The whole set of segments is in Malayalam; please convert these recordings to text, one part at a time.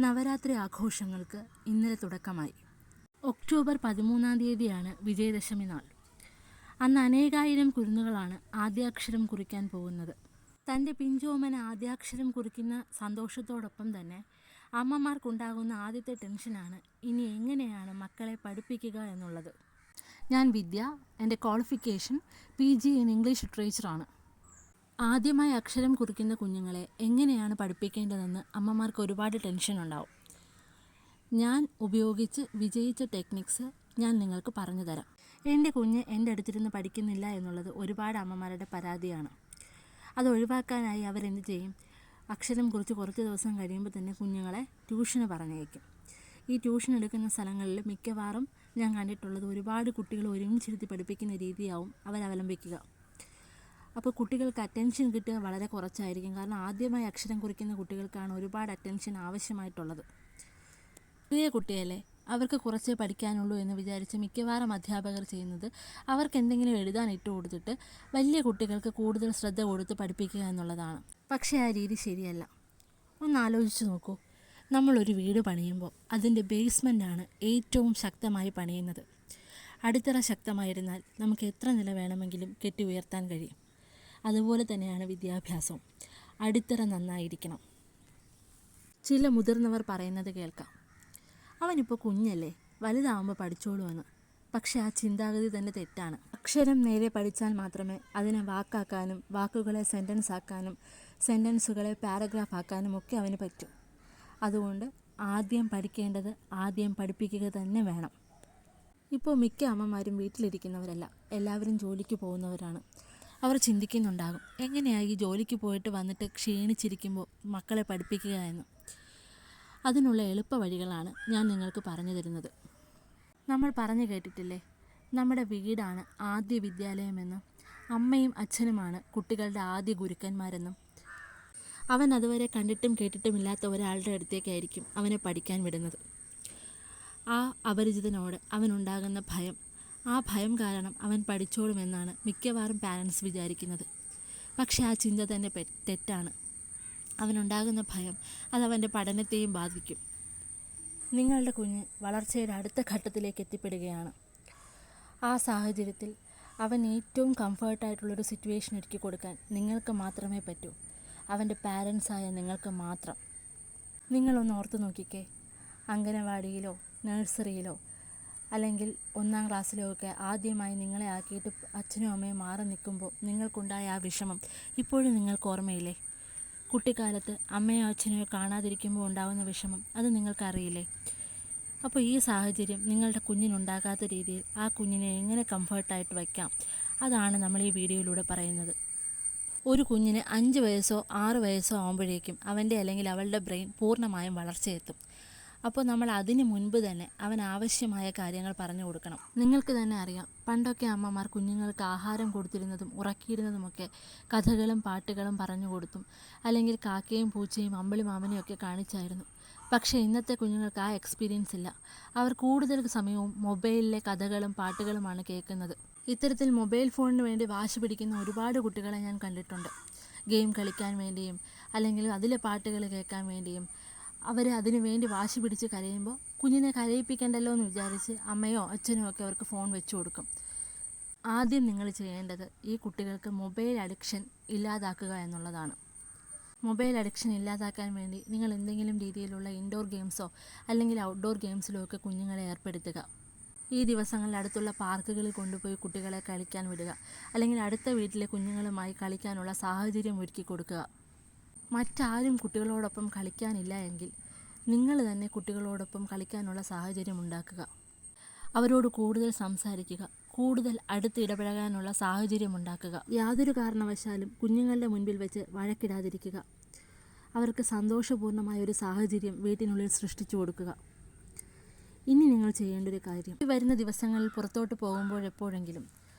നവരാത്രി ആഘോഷങ്ങൾക്ക് ഇന്നലെ തുടക്കമായി. ഒക്ടോബർ 13 വിജയദശമി നാൾ. അന്ന് അനേകായിരം കുരുന്നുകളാണ് ആദ്യാക്ഷരം കുറിക്കാൻ പോകുന്നത്. തൻ്റെ പിഞ്ചോമന ആദ്യാക്ഷരം കുറിക്കുന്ന സന്തോഷത്തോടൊപ്പം തന്നെ അമ്മമാർക്കുണ്ടാകുന്ന ആദ്യത്തെ ടെൻഷനാണ് ഇനി എങ്ങനെയാണ് മക്കളെ പഠിപ്പിക്കുക എന്നുള്ളത്. ഞാൻ വിദ്യ, എൻ്റെ ക്വാളിഫിക്കേഷൻ PG ഇൻ ഇംഗ്ലീഷ് ലിറ്ററേച്ചറാണ്. ആദ്യമായി അക്ഷരം കുറിക്കുന്ന കുഞ്ഞുങ്ങളെ എങ്ങനെയാണ് പഠിപ്പിക്കേണ്ടതെന്ന് അമ്മമാർക്ക് ഒരുപാട് ടെൻഷൻ ഉണ്ടാവും. ഞാൻ ഉപയോഗിച്ച് വിജയിച്ച ടെക്നിക്സ് ഞാൻ നിങ്ങൾക്ക് പറഞ്ഞു തരാം. എൻ്റെ കുഞ്ഞ് എൻ്റെ അടുത്തിരുന്ന് പഠിക്കുന്നില്ല എന്നുള്ളത് ഒരുപാട് അമ്മമാരുടെ പരാതിയാണ്. അത് ഒഴിവാക്കാനായി അവരെന്ത് ചെയ്യും? അക്ഷരം കുറിച്ച് കുറച്ച് ദിവസം കഴിയുമ്പോൾ തന്നെ കുഞ്ഞുങ്ങളെ ട്യൂഷന് പറഞ്ഞയക്കും. ഈ ട്യൂഷൻ എടുക്കുന്ന സ്ഥലങ്ങളിൽ മിക്കവാറും ഞാൻ കണ്ടിട്ടുള്ളത് ഒരുപാട് കുട്ടികൾ ഒരുമിച്ചിരുത്തി പഠിപ്പിക്കുന്ന രീതിയാവും അവലംബിക്കുക. അപ്പോൾ കുട്ടികൾക്ക് അറ്റൻഷൻ കിട്ടുക വളരെ കുറച്ചായിരിക്കും. കാരണം ആദ്യമായി അക്ഷരം കുറിക്കുന്ന കുട്ടികൾക്കാണ് ഒരുപാട് അറ്റൻഷൻ ആവശ്യമായിട്ടുള്ളത്. ചെറിയ കുട്ടിയല്ലേ, അവർക്ക് കുറച്ചേ പഠിക്കാനുള്ളൂ എന്ന് വിചാരിച്ച് മിക്കവാറും അധ്യാപകർ ചെയ്യുന്നത് അവർക്ക് എന്തെങ്കിലും എഴുതാൻ ഇട്ട് കൊടുത്തിട്ട് വലിയ കുട്ടികൾക്ക് കൂടുതൽ ശ്രദ്ധ കൊടുത്ത് പഠിപ്പിക്കുക എന്നുള്ളതാണ്. പക്ഷേ ആ രീതി ശരിയല്ല. ഒന്ന് ആലോചിച്ച് നോക്കൂ. നമ്മളൊരു വീട് പണിയുമ്പോൾ അതിൻ്റെ ബേസ്മെൻ്റാണ് ഏറ്റവും ശക്തമായി പണിയുന്നത്. അടിത്തറ ശക്തമായിരുന്നാൽ നമുക്ക് എത്ര നില വേണമെങ്കിലും കെട്ടി ഉയർത്താൻ കഴിയും. അതുപോലെ തന്നെയാണ് വിദ്യാഭ്യാസവും. അടിത്തറ നന്നായിരിക്കണം. ചില മുതിർന്നവർ പറയുന്നത് കേൾക്കാം, അവനിപ്പോൾ കുഞ്ഞല്ലേ, വലുതാവുമ്പോൾ പഠിച്ചോളുമെന്ന്. പക്ഷേ ആ ചിന്താഗതി തന്നെ തെറ്റാണ്. അക്ഷരം നേരെ പഠിച്ചാൽ മാത്രമേ അതിനെ വാക്കാക്കാനും വാക്കുകളെ സെൻറ്റൻസ് ആക്കാനും സെൻറ്റൻസുകളെ പാരഗ്രാഫ് ആക്കാനും ഒക്കെ അവന് പറ്റൂ. അതുകൊണ്ട് ആദ്യം പഠിക്കേണ്ടത് ആദ്യം പഠിപ്പിക്കുക തന്നെ വേണം. ഇപ്പോൾ മിക്ക അമ്മമാരും വീട്ടിലിരിക്കുന്നവരല്ല, എല്ലാവരും ജോലിക്ക് പോകുന്നവരാണ്. അവർ ചിന്തിക്കുന്നുണ്ടാകും, എങ്ങനെയാണ് ഈ ജോലിക്ക് പോയിട്ട് വന്നിട്ട് ക്ഷീണിച്ചിരിക്കുമ്പോൾ മക്കളെ പഠിപ്പിക്കുക എന്ന്. അതിനുള്ള എളുപ്പ വഴികളാണ് ഞാൻ നിങ്ങൾക്ക് പറഞ്ഞു തരുന്നത്. നമ്മൾ പറഞ്ഞു കേട്ടിട്ടില്ലേ, നമ്മുടെ വീടാണ് ആദ്യ വിദ്യാലയമെന്നും അമ്മയും അച്ഛനുമാണ് കുട്ടികളുടെ ആദ്യ ഗുരുക്കന്മാരെന്നും. അവൻ അതുവരെ കണ്ടിട്ടും കേട്ടിട്ടുമില്ലാത്ത ഒരാളുടെ അടുത്തേക്കായിരിക്കും അവനെ പഠിക്കാൻ വിടുന്നത്. ആ അപരിചിതനോട് അവനുണ്ടാകുന്ന ഭയം, ആ ഭയം കാരണം അവൻ പഠിച്ചോളുമെന്നാണ് മിക്കവാറും പാരൻസ് വിചാരിക്കുന്നത്. പക്ഷേ ആ ചിന്ത തന്നെ തെറ്റാണ്. അവനുണ്ടാകുന്ന ഭയം അതവൻ്റെ പഠനത്തെയും ബാധിക്കും. നിങ്ങളുടെ കുഞ്ഞ് വളർച്ചയുടെ അടുത്ത ഘട്ടത്തിലേക്ക് എത്തിപ്പെടുകയാണ്. ആ സാഹചര്യത്തിൽ അവൻ ഏറ്റവും കംഫർട്ടായിട്ടുള്ളൊരു സിറ്റുവേഷൻ ഒരുക്കി കൊടുക്കാൻ നിങ്ങൾക്ക് മാത്രമേ പറ്റൂ. അവൻ്റെ പാരൻസായ നിങ്ങൾക്ക് മാത്രം. നിങ്ങളൊന്ന് ഓർത്ത് നോക്കിക്കേ, അംഗനവാടിയിലോ നഴ്സറിയിലോ അല്ലെങ്കിൽ 1ാം ക്ലാസ്സിലോ ഒക്കെ ആദ്യമായി നിങ്ങളെ ആക്കിയിട്ട് അച്ഛനും അമ്മയും മാറി നിൽക്കുമ്പോൾ നിങ്ങൾക്കുണ്ടായ ആ വിഷമം ഇപ്പോഴും നിങ്ങൾക്ക് ഓർമ്മയില്ലേ? കുട്ടിക്കാലത്ത് അമ്മയോ അച്ഛനെയോ കാണാതിരിക്കുമ്പോൾ ഉണ്ടാകുന്ന വിഷമം അത് നിങ്ങൾക്കറിയില്ലേ? അപ്പോൾ ഈ സാഹചര്യം നിങ്ങളുടെ കുഞ്ഞിനുണ്ടാകാത്ത രീതിയിൽ ആ കുഞ്ഞിനെ എങ്ങനെ കംഫർട്ടായിട്ട് വയ്ക്കാം, അതാണ് നമ്മൾ ഈ വീഡിയോയിലൂടെ പറയുന്നത്. ഒരു കുഞ്ഞിന് 5 വയസ്സോ 6 വയസ്സോ ആകുമ്പോഴേക്കും അവൻ്റെ അല്ലെങ്കിൽ അവളുടെ ബ്രെയിൻ പൂർണ്ണമായും വളർച്ചയെത്തും. അപ്പോൾ നമ്മൾ അതിന് മുൻപ് തന്നെ അവൻ ആവശ്യമായ കാര്യങ്ങൾ പറഞ്ഞു കൊടുക്കണം. നിങ്ങൾക്ക് തന്നെ അറിയാം, പണ്ടൊക്കെ അമ്മമാർ കുഞ്ഞുങ്ങൾക്ക് ആഹാരം കൊടുത്തിരുന്നതും ഉറക്കിയിരുന്നതുമൊക്കെ കഥകളും പാട്ടുകളും പറഞ്ഞു കൊടുത്തും അല്ലെങ്കിൽ കാക്കയും പൂച്ചയും അമ്പിളി മാമനെയും ഒക്കെ കാണിച്ചായിരുന്നു. പക്ഷേ ഇന്നത്തെ കുഞ്ഞുങ്ങൾക്ക് ആ എക്സ്പീരിയൻസ് ഇല്ല. അവർ കൂടുതൽ സമയവും മൊബൈലിലെ കഥകളും പാട്ടുകളുമാണ് കേൾക്കുന്നത്. ഇത്തരത്തിൽ മൊബൈൽ ഫോണിന് വേണ്ടി വാശി പിടിക്കുന്ന ഒരുപാട് കുട്ടികളെ ഞാൻ കണ്ടിട്ടുണ്ട്. ഗെയിം കളിക്കാൻ വേണ്ടിയും അല്ലെങ്കിൽ അതിലെ പാട്ടുകൾ കേൾക്കാൻ വേണ്ടിയും അവർ അതിനു വേണ്ടി വാശി പിടിച്ച് കരയുമ്പോൾ കുഞ്ഞിനെ കരയിപ്പിക്കണ്ടല്ലോ എന്ന് വിചാരിച്ച് അമ്മയോ അച്ഛനോ ഒക്കെ അവർക്ക് ഫോൺ വെച്ച് കൊടുക്കും. ആദ്യം നിങ്ങൾ ചെയ്യേണ്ടത് ഈ കുട്ടികൾക്ക് മൊബൈൽ അഡിക്ഷൻ ഇല്ലാതാക്കുക എന്നുള്ളതാണ്. മൊബൈൽ അഡിക്ഷൻ ഇല്ലാതാക്കാൻ വേണ്ടി നിങ്ങൾ എന്തെങ്കിലും രീതിയിലുള്ള ഇൻഡോർ ഗെയിംസോ അല്ലെങ്കിൽ ഔട്ട്ഡോർ ഗെയിംസിലോ ഒക്കെ കുഞ്ഞുങ്ങളെ ഏർപ്പെടുത്തുക. ഈ ദിവസങ്ങളിൽ അടുത്തുള്ള പാർക്കുകളിൽ കൊണ്ടുപോയി കുട്ടികളെ കളിക്കാൻ വിടുക, അല്ലെങ്കിൽ അടുത്ത വീട്ടിലെ കുഞ്ഞുങ്ങളുമായി കളിക്കാനുള്ള സാഹചര്യം ഒരുക്കി കൊടുക്കുക. മറ്റാരും കുട്ടികളോടൊപ്പം കളിക്കാനില്ല എങ്കിൽ നിങ്ങൾ തന്നെ കുട്ടികളോടൊപ്പം കളിക്കാനുള്ള സാഹചര്യം ഉണ്ടാക്കുക. അവരോട് കൂടുതൽ സംസാരിക്കുക, കൂടുതൽ അടുത്ത് ഇടപഴകാനുള്ള സാഹചര്യം ഉണ്ടാക്കുക. യാതൊരു കാരണവശാലും കുഞ്ഞുങ്ങളുടെ മുൻപിൽ വെച്ച് വഴക്കിടാതിരിക്കുക. അവർക്ക് സന്തോഷപൂർണ്ണമായ ഒരു സാഹചര്യം വീട്ടിനുള്ളിൽ സൃഷ്ടിച്ചു കൊടുക്കുക. ഇനി നിങ്ങൾ ചെയ്യേണ്ട ഒരു കാര്യം, വരുന്ന ദിവസങ്ങളിൽ പുറത്തോട്ട് പോകുമ്പോഴെപ്പോഴെങ്കിലും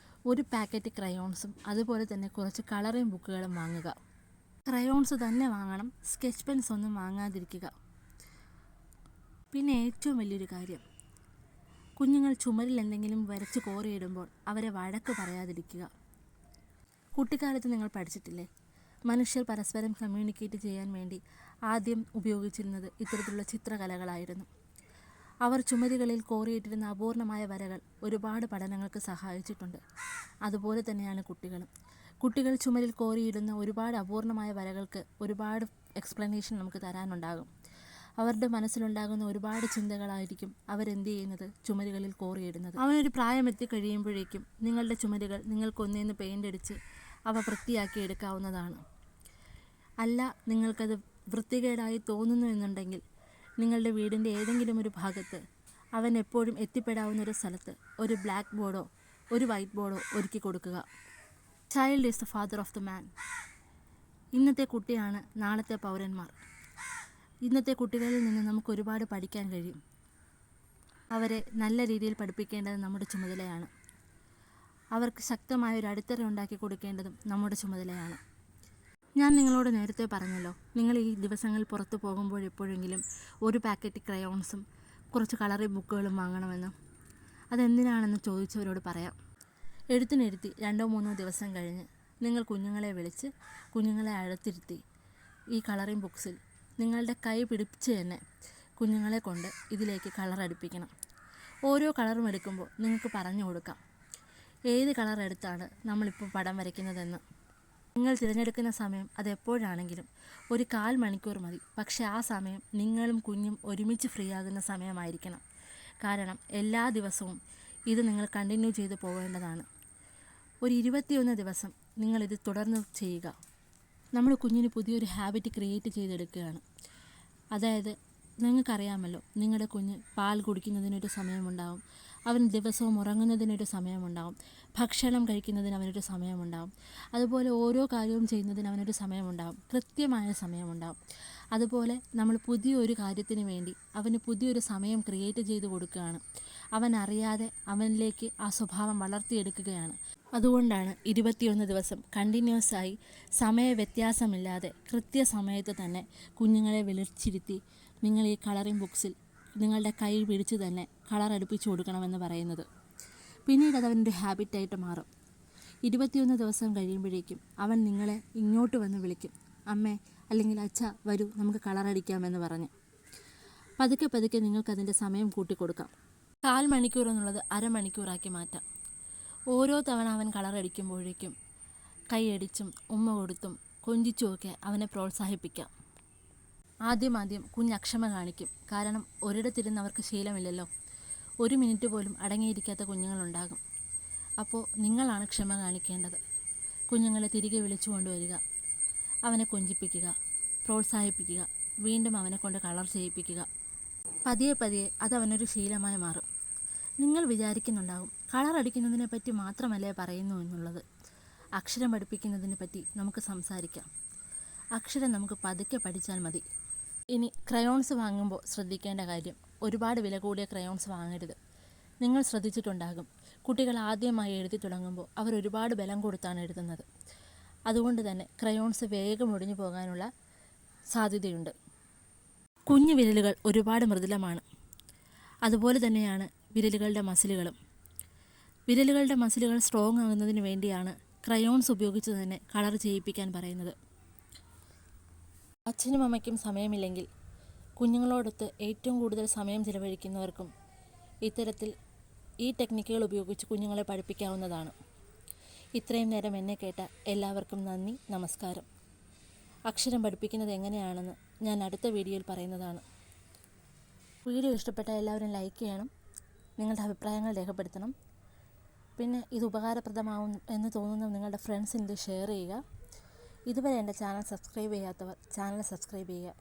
ഒരു പാക്കറ്റ് ക്രയോൺസും അതുപോലെ തന്നെ കുറച്ച് കളറിംഗ് ബുക്കുകളും വാങ്ങുക. ക്രയോൺസ് തന്നെ വാങ്ങണം, സ്കെച്ച് പെൻസ് ഒന്നും വാങ്ങാതിരിക്കുക. പിന്നെ ഏറ്റവും വലിയൊരു കാര്യം, കുഞ്ഞുങ്ങൾ ചുമരിൽ എന്തെങ്കിലും വരച്ച് കോറിയിടുമ്പോൾ അവരെ വഴക്ക് പറയാതിരിക്കുക. കുട്ടിക്കാലത്ത് നിങ്ങൾ പഠിച്ചിട്ടില്ലേ, മനുഷ്യർ പരസ്പരം കമ്മ്യൂണിക്കേറ്റ് ചെയ്യാൻ വേണ്ടി ആദ്യം ഉപയോഗിച്ചിരുന്നത് ഇത്തരത്തിലുള്ള ചിത്രകലകളായിരുന്നു. അവർ ചുമരുകളിൽ കോറിയിട്ടിരുന്ന അപൂർണമായ വരകൾ ഒരുപാട് പഠനങ്ങൾക്ക് സഹായിച്ചിട്ടുണ്ട്. അതുപോലെ തന്നെയാണ് കുട്ടികൾ ചുമരിൽ കോറിയിടുന്ന ഒരുപാട് അപൂർണമായ വരകൾക്ക് ഒരുപാട് എക്സ്പ്ലനേഷൻ നമുക്ക് തരാനുണ്ടാകും. അവരുടെ മനസ്സിലുണ്ടാകുന്ന ഒരുപാട് ചിന്തകളായിരിക്കും അവരെന്ത് ചെയ്യുന്നത്, ചുമരുകളിൽ കോറിയിടുന്നത്. അവനൊരു പ്രായമെത്തി കഴിയുമ്പോഴേക്കും നിങ്ങളുടെ ചുമരുകൾ നിങ്ങൾക്കൊന്നേന്ന് പെയിൻ്റ് അടിച്ച് അവ വൃത്തിയാക്കി എടുക്കാവുന്നതാണ്. അല്ല, നിങ്ങൾക്കത് വൃത്തികേടായി തോന്നുന്നു എന്നുണ്ടെങ്കിൽ നിങ്ങളുടെ വീടിൻ്റെ ഏതെങ്കിലും ഒരു ഭാഗത്ത് അവൻ എപ്പോഴും എത്തിപ്പെടാവുന്ന ഒരു സ്ഥലത്ത് ഒരു ബ്ലാക്ക് ബോർഡോ ഒരു വൈറ്റ് ബോർഡോ ഒരുക്കി കൊടുക്കുക. Child is the father of the man. ഇന്നത്തെ കുട്ടിയാണ് നാളത്തെ പൗരന്മാർ. ഇന്നത്തെ കുട്ടികളിൽ നിന്ന് നമുക്ക് ഒരുപാട് പഠിക്കാൻ കഴിയും. അവരെ നല്ല രീതിയിൽ പഠിപ്പിക്കേണ്ടത് നമ്മുടെ ചുമതലയാണ്. അവർക്ക് ശക്തമായൊരു അടിത്തറ ഉണ്ടാക്കി കൊടുക്കേണ്ടതും നമ്മുടെ ചുമതലയാണ്. ഞാൻ നിങ്ങളോട് നേരത്തെ പറഞ്ഞല്ലോ, നിങ്ങൾ ഈ ദിവസങ്ങളിൽ പുറത്ത് പോകുമ്പോൾ എപ്പോഴെങ്കിലും ഒരു പാക്കറ്റ് ക്രയോൺസും കുറച്ച് കളറിംഗ് ബുക്കുകളും വാങ്ങണമെന്ന്. അതെന്തിനാണെന്ന് ചോദിച്ചവരോട് പറയാം. എഴുത്തിനെഴുത്തി 2-3 ദിവസം കഴിഞ്ഞ് നിങ്ങൾ കുഞ്ഞുങ്ങളെ വിളിച്ച് കുഞ്ഞുങ്ങളെ അടുത്തിരുത്തി ഈ കളറിംഗ് ബുക്സിൽ നിങ്ങളുടെ കൈ പിടിച്ച് തന്നെ കുഞ്ഞുങ്ങളെ കൊണ്ട് ഇതിലേക്ക് കളർ അടുപ്പിക്കണം. ഓരോ കളറും എടുക്കുമ്പോൾ നിങ്ങൾക്ക് പറഞ്ഞു കൊടുക്കാം ഏത് കളർ എടുത്താണ് നമ്മളിപ്പോൾ പടം വരയ്ക്കുന്നതെന്ന്. നിങ്ങൾ തിരഞ്ഞെടുക്കുന്ന സമയം അതെപ്പോഴാണെങ്കിലും ഒരു 1/4 മണിക്കൂർ മതി. പക്ഷേ ആ സമയം നിങ്ങളും കുഞ്ഞും ഒരുമിച്ച് ഫ്രീ ആകുന്ന സമയമായിരിക്കണം. കാരണം എല്ലാ ദിവസവും ഇത് നിങ്ങൾ കണ്ടിന്യൂ ചെയ്ത് പോകേണ്ടതാണ്. ഒരു 21 ദിവസം നിങ്ങളിത് തുടർന്ന് ചെയ്യുക. നമ്മൾ കുഞ്ഞിന് പുതിയൊരു ഹാബിറ്റ് ക്രിയേറ്റ് ചെയ്തെടുക്കുകയാണ്. അതായത് നിങ്ങൾക്കറിയാമല്ലോ, നിങ്ങളുടെ കുഞ്ഞ് പാൽ കുടിക്കുന്നതിനൊരു സമയമുണ്ടാവും, അവൻ ദിവസവും ഉറങ്ങുന്നതിനൊരു സമയമുണ്ടാവും, ഭക്ഷണം കഴിക്കുന്നതിന് അവനൊരു സമയമുണ്ടാവും, അതുപോലെ ഓരോ കാര്യവും ചെയ്യുന്നതിന് അവനൊരു സമയമുണ്ടാവും, കൃത്യമായ സമയമുണ്ടാവും. അതുപോലെ നമ്മൾ പുതിയൊരു കാര്യത്തിന് വേണ്ടി അവന് പുതിയൊരു സമയം ക്രിയേറ്റ് ചെയ്ത് കൊടുക്കുകയാണ്. അവൻ അറിയാതെ അവനിലേക്ക് ആ സ്വഭാവം വളർത്തിയെടുക്കുകയാണ്. അതുകൊണ്ടാണ് 21 ദിവസം കണ്ടിന്യൂസ് ആയി സമയവ്യത്യാസമില്ലാതെ കൃത്യസമയത്ത് തന്നെ കുഞ്ഞുങ്ങളെ വിളിച്ചിരുത്തി നിങ്ങൾ ഈ കളറിംഗ് ബുക്സിൽ നിങ്ങളുടെ കൈ പിടിച്ച് തന്നെ കളർ അടുപ്പിച്ച് കൊടുക്കണമെന്ന് പറയുന്നത്. പിന്നീട് അതവൻ്റെ ഹാബിറ്റായിട്ട് മാറും. 21 ദിവസം കഴിയുമ്പോഴേക്കും അവൻ നിങ്ങളെ ഇങ്ങോട്ട് വന്ന് വിളിക്കും, അമ്മേ അല്ലെങ്കിൽ അച്ഛ വരൂ നമുക്ക് കളറടിക്കാമെന്ന് പറഞ്ഞ്. പതുക്കെ പതുക്കെ നിങ്ങൾക്കതിൻ്റെ സമയം കൂട്ടിക്കൊടുക്കാം. 1/4 മണിക്കൂർ എന്നുള്ളത് അരമണിക്കൂറാക്കി മാറ്റാം. ഓരോ തവണ അവൻ കളറടിക്കുമ്പോഴേക്കും കൈയടിച്ചും ഉമ്മ കൊടുത്തും കൊഞ്ചിച്ചുമൊക്കെ അവനെ പ്രോത്സാഹിപ്പിക്കാം. ആദ്യം കുഞ്ഞ് അക്ഷമ കാണിക്കും. കാരണം ഒരിടത്തിരുന്ന് അവർക്ക് ശീലമില്ലല്ലോ. 1 മിനിറ്റ് പോലും അടങ്ങിയിരിക്കാത്ത കുഞ്ഞുങ്ങളുണ്ടാകും. അപ്പോൾ നിങ്ങളാണ് ക്ഷമ കാണിക്കേണ്ടത്. കുഞ്ഞുങ്ങളെ തിരികെ വിളിച്ചു കൊണ്ടുവരിക, അവനെ കൊഞ്ചിപ്പിക്കുക, പ്രോത്സാഹിപ്പിക്കുക, വീണ്ടും അവനെ കൊണ്ട് കളർ ചെയ്യിപ്പിക്കുക. പതിയെ അതവനൊരു ശീലമായി മാറും. നിങ്ങൾ വിചാരിക്കുന്നുണ്ടാകും കളർ അടിക്കുന്നതിനെ പറ്റി മാത്രമല്ലേ പറയുന്നു എന്നുള്ളത്. അക്ഷരം പഠിപ്പിക്കുന്നതിനെ പറ്റി നമുക്ക് സംസാരിക്കാം. അക്ഷരം നമുക്ക് പതുക്കെ പഠിച്ചാൽ മതി. ഇനി ക്രയോൺസ് വാങ്ങുമ്പോൾ ശ്രദ്ധിക്കേണ്ട കാര്യം, ഒരുപാട് വില കൂടിയ ക്രയോൺസ് വാങ്ങരുത്. നിങ്ങൾ ശ്രദ്ധിച്ചിട്ടുണ്ടാകും, കുട്ടികൾ ആദ്യമായി എഴുതി തുടങ്ങുമ്പോൾ അവർ ഒരുപാട് ബലം കൊടുത്താണ് എഴുതുന്നത്. അതുകൊണ്ട് തന്നെ ക്രയോൺസ് വേഗം ഒടിഞ്ഞു പോകാനുള്ള സാധ്യതയുണ്ട്. കുഞ്ഞു വിരലുകൾ ഒരുപാട് മൃദുലമാണ്. അതുപോലെ തന്നെയാണ് വിരലുകളുടെ മസിലുകളും. വിരലുകളുടെ മസിലുകൾ സ്ട്രോങ് ആകുന്നതിന് വേണ്ടിയാണ് ക്രയോൺസ് ഉപയോഗിച്ച് തന്നെ കളർ ചെയ്യിപ്പിക്കാൻ പറയുന്നത്. അച്ഛനും അമ്മയ്ക്കും സമയമില്ലെങ്കിൽ കുഞ്ഞുങ്ങളോടൊത്ത് ഏറ്റവും കൂടുതൽ സമയം ചിലവഴിക്കുന്നവർക്കും ഇത്തരത്തിൽ ഈ ടെക്നിക്കുകൾ ഉപയോഗിച്ച് കുഞ്ഞുങ്ങളെ പഠിപ്പിക്കാവുന്നതാണ്. ഇത്രയും നേരം എന്നെ കേട്ട എല്ലാവർക്കും നന്ദി, നമസ്കാരം. അക്ഷരം പഠിപ്പിക്കുന്നത് എങ്ങനെയാണെന്ന് ഞാൻ അടുത്ത വീഡിയോയിൽ പറയുന്നതാണ്. വീഡിയോ ഇഷ്ടപ്പെട്ട എല്ലാവരും ലൈക്ക് ചെയ്യണം, നിങ്ങളുടെ അഭിപ്രായങ്ങൾ രേഖപ്പെടുത്തണം. പിന്നെ ഇത് ഉപകാരപ്രദമാവും എന്ന് തോന്നുന്ന നിങ്ങളുടെ ഫ്രണ്ട്സിന് ഇത് ഷെയർ ചെയ്യുക. ഇതുവരെ എൻ്റെ ചാനൽ സബ്സ്ക്രൈബ് ചെയ്യാത്തവർ ചാനൽ സബ്സ്ക്രൈബ് ചെയ്യുക.